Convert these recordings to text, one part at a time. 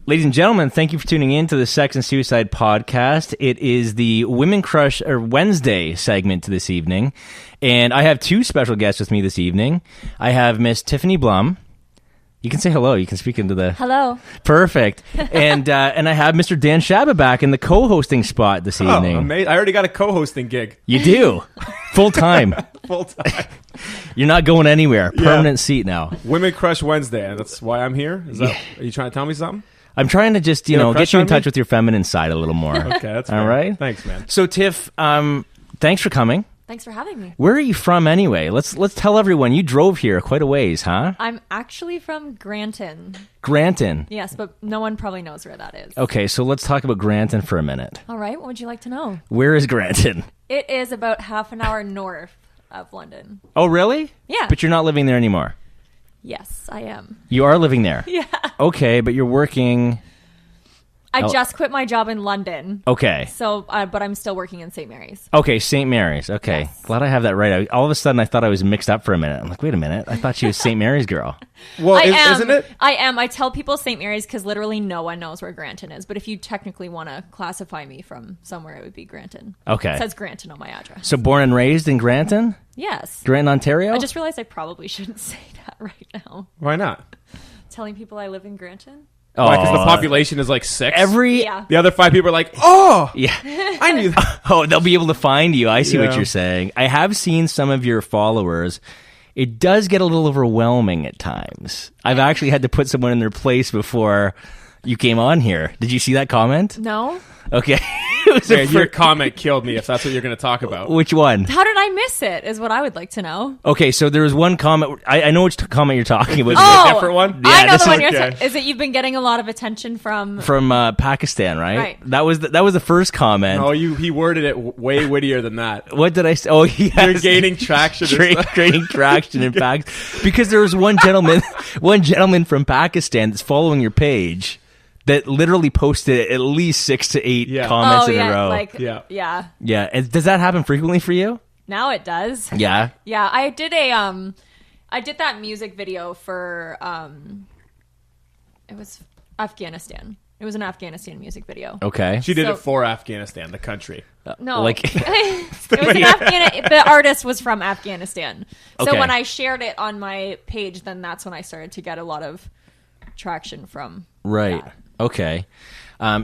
Ladies and gentlemen, thank you for tuning in to the Sex and Suicide podcast. It is the Women Crush Wednesday segment this evening, and I have two special guests with me this evening. I have Miss Tiffany Blom. You can say hello. You can speak into the... Hello. Perfect. And I have Mr. Dan Shaba back in the co-hosting spot this evening. Amazing. I already got a co-hosting gig. You do? Full time. Full time. You're not going anywhere. Permanent seat now. Women Crush Wednesday. That's why I'm here. Are you trying to tell me something? I'm trying to just, get you in touch with your feminine side a little more. Okay, that's all fair. right. Thanks, man. So, Tiff, thanks for coming. Thanks for having me. Where are you from anyway? Let's tell everyone. You drove here quite a ways, huh? I'm actually from Granton. Granton. Yes, but no one probably knows where that is. Okay, so let's talk about Granton for a minute. All right, what would you like to know? Where is Granton? It is about half an hour north of London. Oh, really? Yeah. But you're not living there anymore. Yes, I am. You are living there? Yeah. Okay, but you're working... I just quit my job in London. Okay. So, but I'm still working in St. Mary's. Okay, St. Mary's. Okay. Yes. Glad I have that right. All of a sudden, I thought I was mixed up for a minute. I'm like, wait a minute. I thought she was St. Mary's girl. Well, isn't it? I am. I tell people St. Mary's because literally no one knows where Granton is. But if you technically want to classify me from somewhere, it would be Granton. Okay. It says Granton on my address. So born and raised in Granton? Yes. Granton, Ontario? I just realized I probably shouldn't say that right now. Why not? Telling people I live in Granton? Oh, Because the population is like 6? Yeah. The other 5 people are like, oh! Yeah. I knew that. Oh, they'll be able to find you. I see what Yeah. you're saying. I have seen some of your followers. It does get a little overwhelming at times. I've actually had to put someone in their place before you came on here. Did you see that comment? No. Okay. It was Man, your comment killed me if that's what you're going to talk about. Which one? How did I miss it is what I would like to know. Okay, so there was one comment. I know which comment you're talking about. A different one? I know this the one is- you're okay. talking. Is it you've been getting a lot of attention from... From Pakistan, right? Right. That was the first comment. No, he worded it way wittier than that. What did I say? Oh, yes. You're gaining traction. Gaining traction in Pakistan. Because there was one gentleman from Pakistan that's following your page that literally posted at least 6 to 8 comments in a row. Yeah. And does that happen frequently for you? Now it does. Yeah. Yeah, I did that music video for it was Afghanistan. It was an Afghanistan music video. Okay. She did So- it for Afghanistan, the country. No, Like- it was the artist was from Afghanistan. So Okay. when I shared it on my page, then that's when I started to get a lot of traction from Right. that. Okay.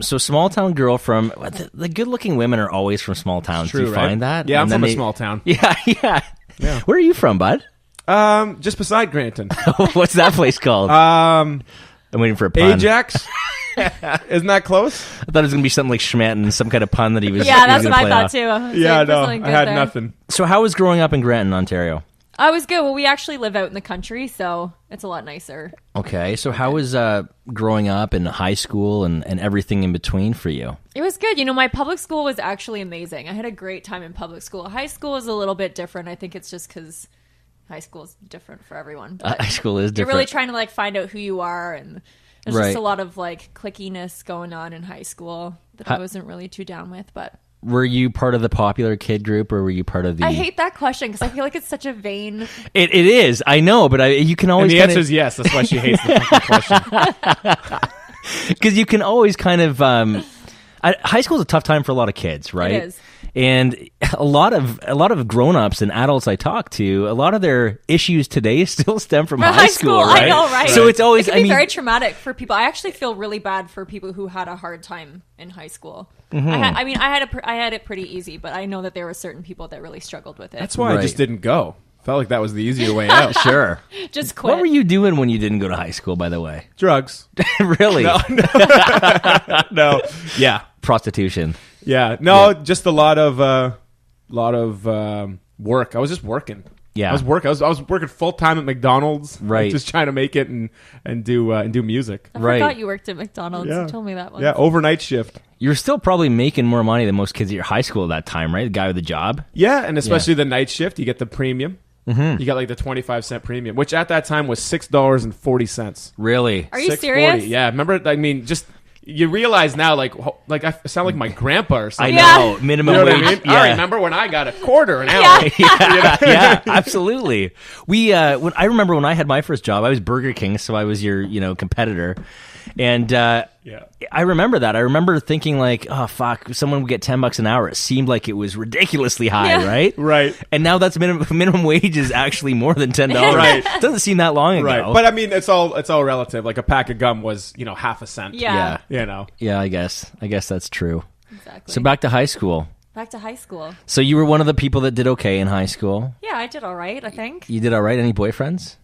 So small town girl from the good looking women are always from small towns. True, Do you right? find that? Yeah, I'm And then from a small town. Yeah. Where are you from, bud? Just beside Granton. What's that place called? I'm waiting for a pun. Ajax? Isn't that close? I thought it was going to be something like Schmanton, some kind of pun that he was. Yeah, he was that's gonna what I play thought off. too. I was Yeah, like, no, something I good had there. nothing. So how was growing up in Granton, Ontario? I was good. Well, we actually live out in the country, so it's a lot nicer. Okay, so how was growing up in high school and everything in between for you? It was good. My public school was actually amazing. I had a great time in public school. High school is a little bit different. I think it's just because high school is different for everyone. But High school is you're different. really trying to find out who you are, and there's Right. just a lot of clickiness going on in high school that I wasn't really too down with. But Were you part of the popular kid group, or were you part of the... I hate that question because I feel like it's such a vain... It is, I know, but you can And always the answer is yes. That's why she hates the fucking question. because you can always kind of high school is a tough time for a lot of kids, right? It is. And a lot of grown-ups and adults I talk to, a lot of their issues today still stem from high school, right? I know, right? So it's always, it can be very traumatic for people. I actually feel really bad for people who had a hard time in high school. Mm-hmm. I had it pretty easy, but I know that there were certain people that really struggled with it. That's why I Right. just didn't go. Felt like that was the easier way out. Sure. Just quit. What were you doing when you didn't go to high school, by the way? Drugs. Really? No. Yeah. Prostitution. Yeah. No, just a lot of work. I was just working. Yeah. I was working full time at McDonald's. Right. Just trying to make it and do music. I Right. forgot you worked at McDonald's. Yeah. You told me that once. Yeah, overnight shift. You're still probably making more money than most kids at your high school at that time, right? The guy with the job. Yeah, and especially the night shift, you get the premium. Mm-hmm. You got like the 25-cent premium, which at that time was $6.40. Really? Are you $6.40. serious? Yeah, remember? I mean, just you realize now, like I sound like my grandpa or I something. know. Minimum You know what wage. I mean? Yeah. I remember when I got $0.25 an hour. Yeah, absolutely. We I remember when I had my first job, I was Burger King, so I was your competitor, and Yeah. I remember that. I remember thinking like, oh fuck, someone would get $10 an hour. It seemed like it was ridiculously high, right? Right. And now that's minimum wage is actually more than $10. Right. It doesn't seem that long ago. Right. But I mean, it's all relative. Like a pack of gum was, half a cent. Yeah. You know. Yeah, I guess that's true. Exactly. So back to high school. Back to high school. So you were one of the people that did okay in high school. Yeah, I did all right, I think. You did all right. Any boyfriends?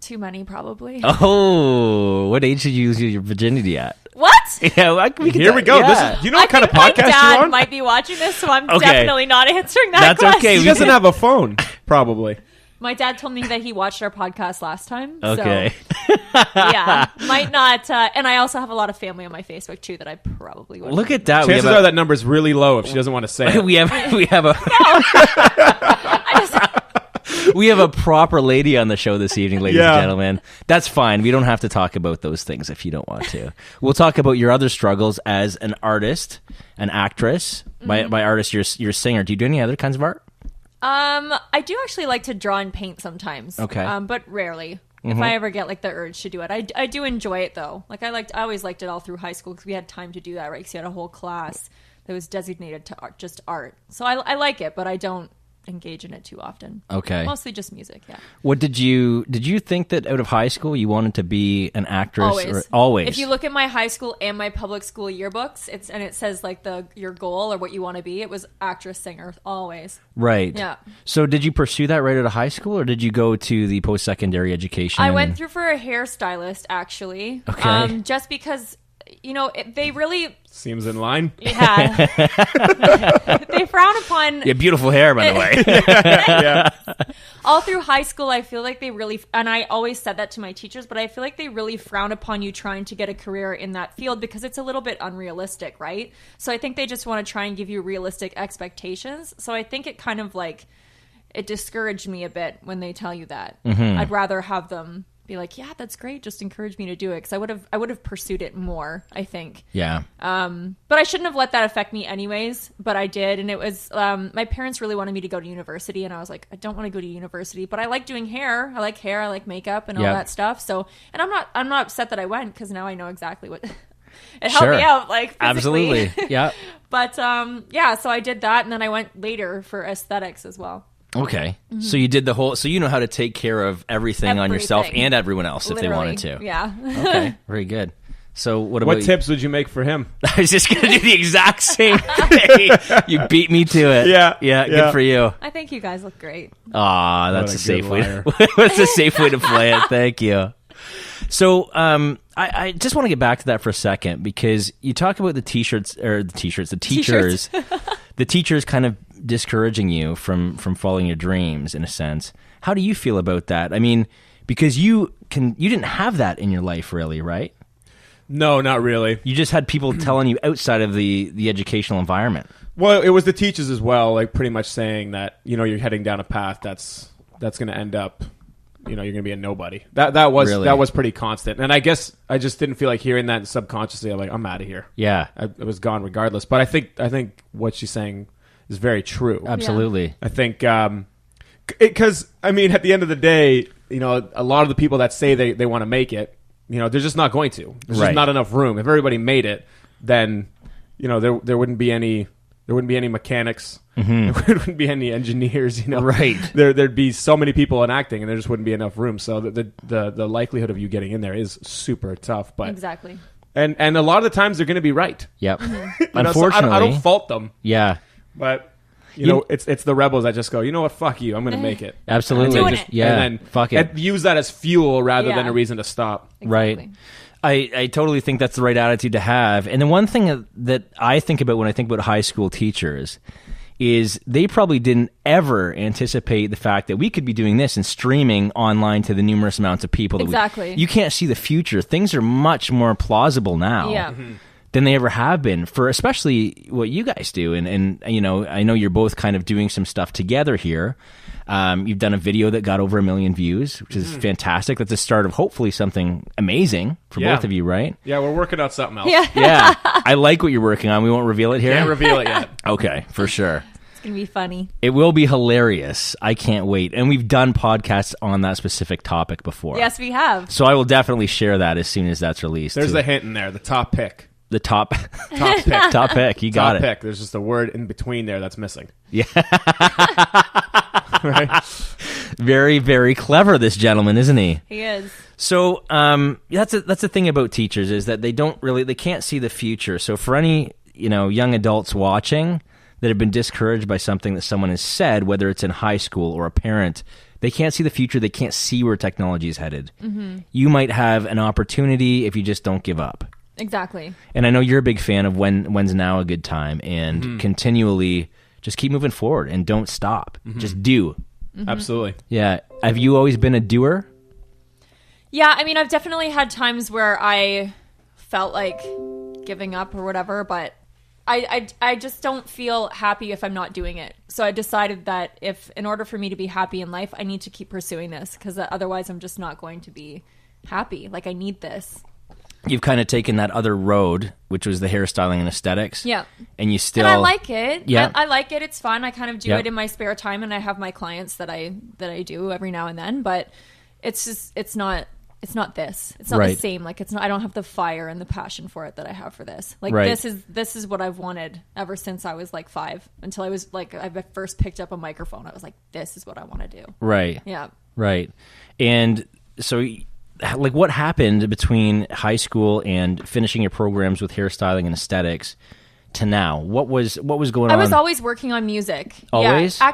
Too many, probably. Oh, what age did you lose your virginity at? What? Yeah, Here we go. Yeah. This is, what kind of My podcast dad you're on? might be watching this, so I'm Okay. definitely not answering that That's question. okay. He doesn't have a phone, probably. My dad told me that he watched our podcast last time. Okay. So, yeah. Might not. And I also have a lot of family on my Facebook, too, that I probably would. Look at that. Chances are that number's really low if she doesn't want to say it. we have a we have a proper lady on the show this evening, ladies and gentlemen. That's fine. We don't have to talk about those things if you don't want to. We'll talk about your other struggles as an artist, an actress. By artist, you're a singer. Do you do any other kinds of art? I do actually like to draw and paint sometimes. Okay. But rarely. If I ever get like the urge to do it, I do enjoy it though. Like I always liked it all through high school because we had time to do that, right? Because you had a whole class that was designated to art, just art. So I like it, but I don't engage in it too often. Okay. Mostly just music. Yeah. What did you think that out of high school you wanted to be an actress? Always. Always. If you look at my high school and my public school yearbooks, it says like your goal or what you want to be. It was actress, singer, always. Right. Yeah. So did you pursue that right out of high school, or did you go to the post-secondary education? I went through for a hairstylist, actually. Okay. Just because, they really... Seems in line. Yeah. They frown upon... Yeah, beautiful hair, by the way. Yeah. All through high school, I feel like they really... And I always said that to my teachers, but I feel like they really frown upon you trying to get a career in that field because it's a little bit unrealistic, right? So I think they just want to try and give you realistic expectations. So I think it kind of like... It discouraged me a bit when they tell you that. Mm-hmm. I'd rather have them be like, yeah, that's great. Just encourage me to do it. Because I would have pursued it more, I think. Yeah. But I shouldn't have let that affect me anyways. But I did. And it was, my parents really wanted me to go to university. And I was like, I don't want to go to university. But I like doing hair. I like makeup and all that stuff. So, and I'm not upset that I went because now I know exactly what... It helped me out, like, physically. Absolutely. Yeah. But, so I did that. And then I went later for aesthetics as well. Okay. So you did so you know how to take care of everything on yourself and everyone else if they wanted to. Yeah. Okay. Very good. So what about What tips would you make for him? I was just going to do the exact same thing. You beat me to it. Yeah. Good for you. I think you guys look great. Aw, that's What a a safe good way. liar. That's a safe way to play it. Thank you. So, I just want to get back to that for a second because you talk about the teachers, the teachers kind of discouraging you from following your dreams in a sense. How do you feel about that? I mean, because you didn't have that in your life really, right? No, not really. You just had people telling you outside of the educational environment. Well, it was the teachers as well, like pretty much saying that, you're heading down a path that's going to end up, you're going to be a nobody. That was pretty constant. And I guess I just didn't feel like hearing that subconsciously. I'm like, I'm out of here. Yeah. I was gone regardless. But I think what she's saying is very true. Absolutely. Yeah. I think because at the end of the day, a lot of the people that say they want to make it, they're just not going to. There's just not enough room. If everybody made it, then there wouldn't be any mechanics. Mm-hmm. There wouldn't be any engineers. Right. There'd be so many people in acting, and there just wouldn't be enough room. So the likelihood of you getting in there is super tough. But Exactly. and a lot of the times they're going to be right. Yep. Mm-hmm. Unfortunately, so I don't fault them. Yeah. But it's the rebels that just go, you know what, fuck you, I'm going to make it. Absolutely. Doing it. Yeah. And then fuck it. and use that as fuel rather than Yeah. a reason to stop. Right. I totally think that's the right attitude to have. And the one thing that I think about when I think about high school teachers is they probably didn't ever anticipate the fact that we could be doing this and streaming online to the numerous amounts of people. Exactly. You can't see the future. Things are much more plausible now. Yeah. Mm-hmm. Than they ever have been for especially what you guys do. And I know you're both kind of doing some stuff together here. You've done a video that got over 1 million views, which is fantastic. That's the start of hopefully something amazing for both of you, right? Yeah, we're working out something else. Yeah. Yeah. I like what you're working on. We won't reveal it here. Can't reveal it yet. Okay, for sure. It's going to be funny. It will be hilarious. I can't wait. And we've done podcasts on that specific topic before. Yes, we have. So I will definitely share that as soon as that's released. There's too. a hint in there. The top pick. The top Top pick. top pick. You got Top it. pick. There's just a word in between there that's missing. Yeah. Right? Very, very clever, this gentleman, isn't he? He is. So that's the thing about teachers is that they can't see the future. So for any young adults watching that have been discouraged by something that someone has said, whether it's in high school or a parent, they can't see the future. They can't see where technology is headed. Mm-hmm. You might have an opportunity if you just don't give up. Exactly. And I know you're a big fan of when's now a good time, and continually just keep moving forward and don't stop. Just do. Mm-hmm. Absolutely. Yeah. Have you always been a doer? Yeah, I mean, I've definitely had times where I felt like giving up or whatever, but I just don't feel happy if I'm not doing it. So I decided that in order for me to be happy in life, I need to keep pursuing this, because otherwise I'm just not going to be happy. Like, I need this. You've kind of taken that other road, which was the hairstyling and aesthetics. Yeah. And you still... And I like it. Yeah. I like it. It's fun. I kind of do Yep. it in my spare time, and I have my clients that I do every now and then, but it's not this. It's not Right. the same. Like, it's not. I don't have the fire and the passion for it that I have for this. Like, Right. this is what I've wanted ever since I was like 5, until I was like, I first picked up a microphone. I was like, this is what I want to do. Right. Yeah. Right. And so, like, what happened between high school and finishing your programs with hairstyling and aesthetics to now? What was going on? I was always working on music. Always? Yeah.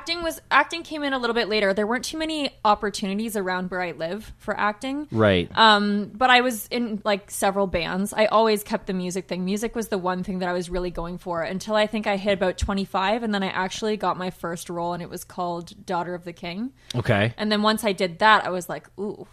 Acting came in a little bit later. There weren't too many opportunities around where I live for acting. Right. But I was in like several bands. I always kept the music thing. Music was the one thing that I was really going for until I think I hit about 25, and then I actually got my first role, and it was called Daughter of the King. Okay. And then once I did that, I was like, ooh,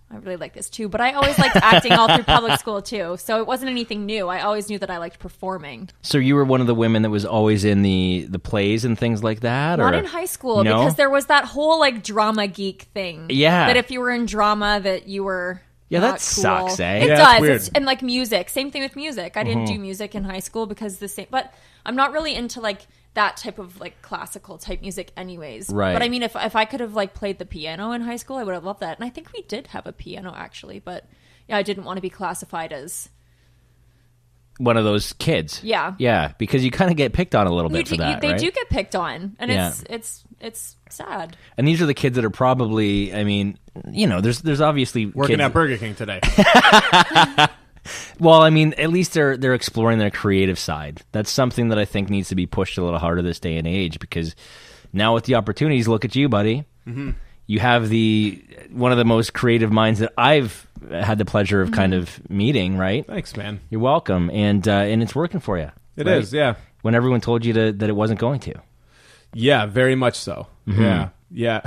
I really like this too. But I always liked acting all through public school too. So it wasn't anything new. I always knew that I liked performing. So you were one of the women that was always in the plays and things like that? Not or? in high school, No? because there was that whole like drama geek thing. Yeah. That if you were in drama, that you were Yeah, not that cool. sucks, eh? It Yeah, does. it's weird. And like music. Same thing with music. I didn't do music in high school because but I'm not really into like that type of like classical type music anyways. Right. But I mean, if I could have like played the piano in high school, I would have loved that. And I think we did have a piano actually, but yeah, I didn't want to be classified as One of those kids. Yeah. Yeah, because you kind of get picked on a little bit for that, they right? do get picked on, and Yeah. it's sad. And these are the kids that are probably, I mean, there's obviously Working kids at Burger King today. Well, I mean, at least they're exploring their creative side. That's something that I think needs to be pushed a little harder this day and age, because now with the opportunities, look at you, buddy. Mm-hmm. You have one of the most creative minds that I've had the pleasure of kind of meeting, right? Thanks, man. You're welcome. And it's working for you. It is, yeah. When everyone told you that it wasn't going to. Yeah, very much so. Mm-hmm. Yeah.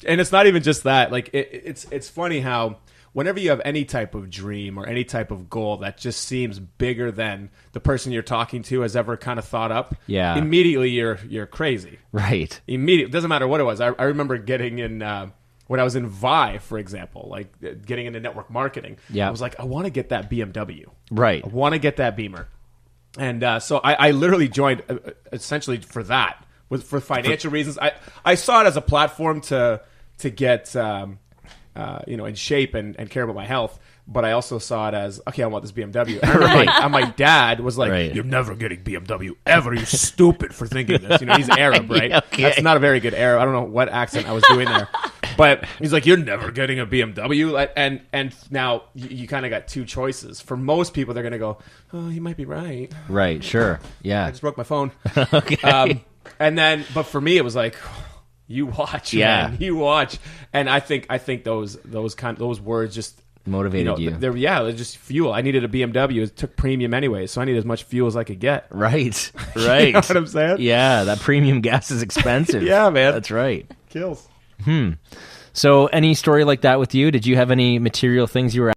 And it's not even just that. Like, it's funny how whenever you have any type of dream or any type of goal that just seems bigger than the person you're talking to has ever kind of thought up, Yeah. immediately you're crazy. Right. Immediately. Doesn't matter what it was. I remember getting in when I was in Vi, for example, like getting into network marketing. Yeah. I was like, I want to get that BMW. Right. I want to get that Beamer. And so I literally joined essentially for that, for financial reasons. I saw it as a platform to get in shape and care about my health. But I also saw it as, okay, I want this BMW. And I remember my dad was like, Right. you're never getting BMW ever. You're stupid for thinking this. He's Arab, right? Okay. That's not a very good Arab. I don't know what accent I was doing there. But he's like, you're never getting a BMW. And now you kind of got two choices. For most people, they're going to go, oh, you might be right. Right. Sure. Yeah. I just broke my phone. Okay. But for me, it was like, you watch, Yeah. man. You watch. And I think those words just Motivated you. They're just fuel. I needed a BMW. It took premium anyway, so I needed as much fuel as I could get. Right. Right. You know what I'm saying? Yeah, that premium gas is expensive. Yeah, man. That's right. Kills. So any story like that with you? Did you have any material things you were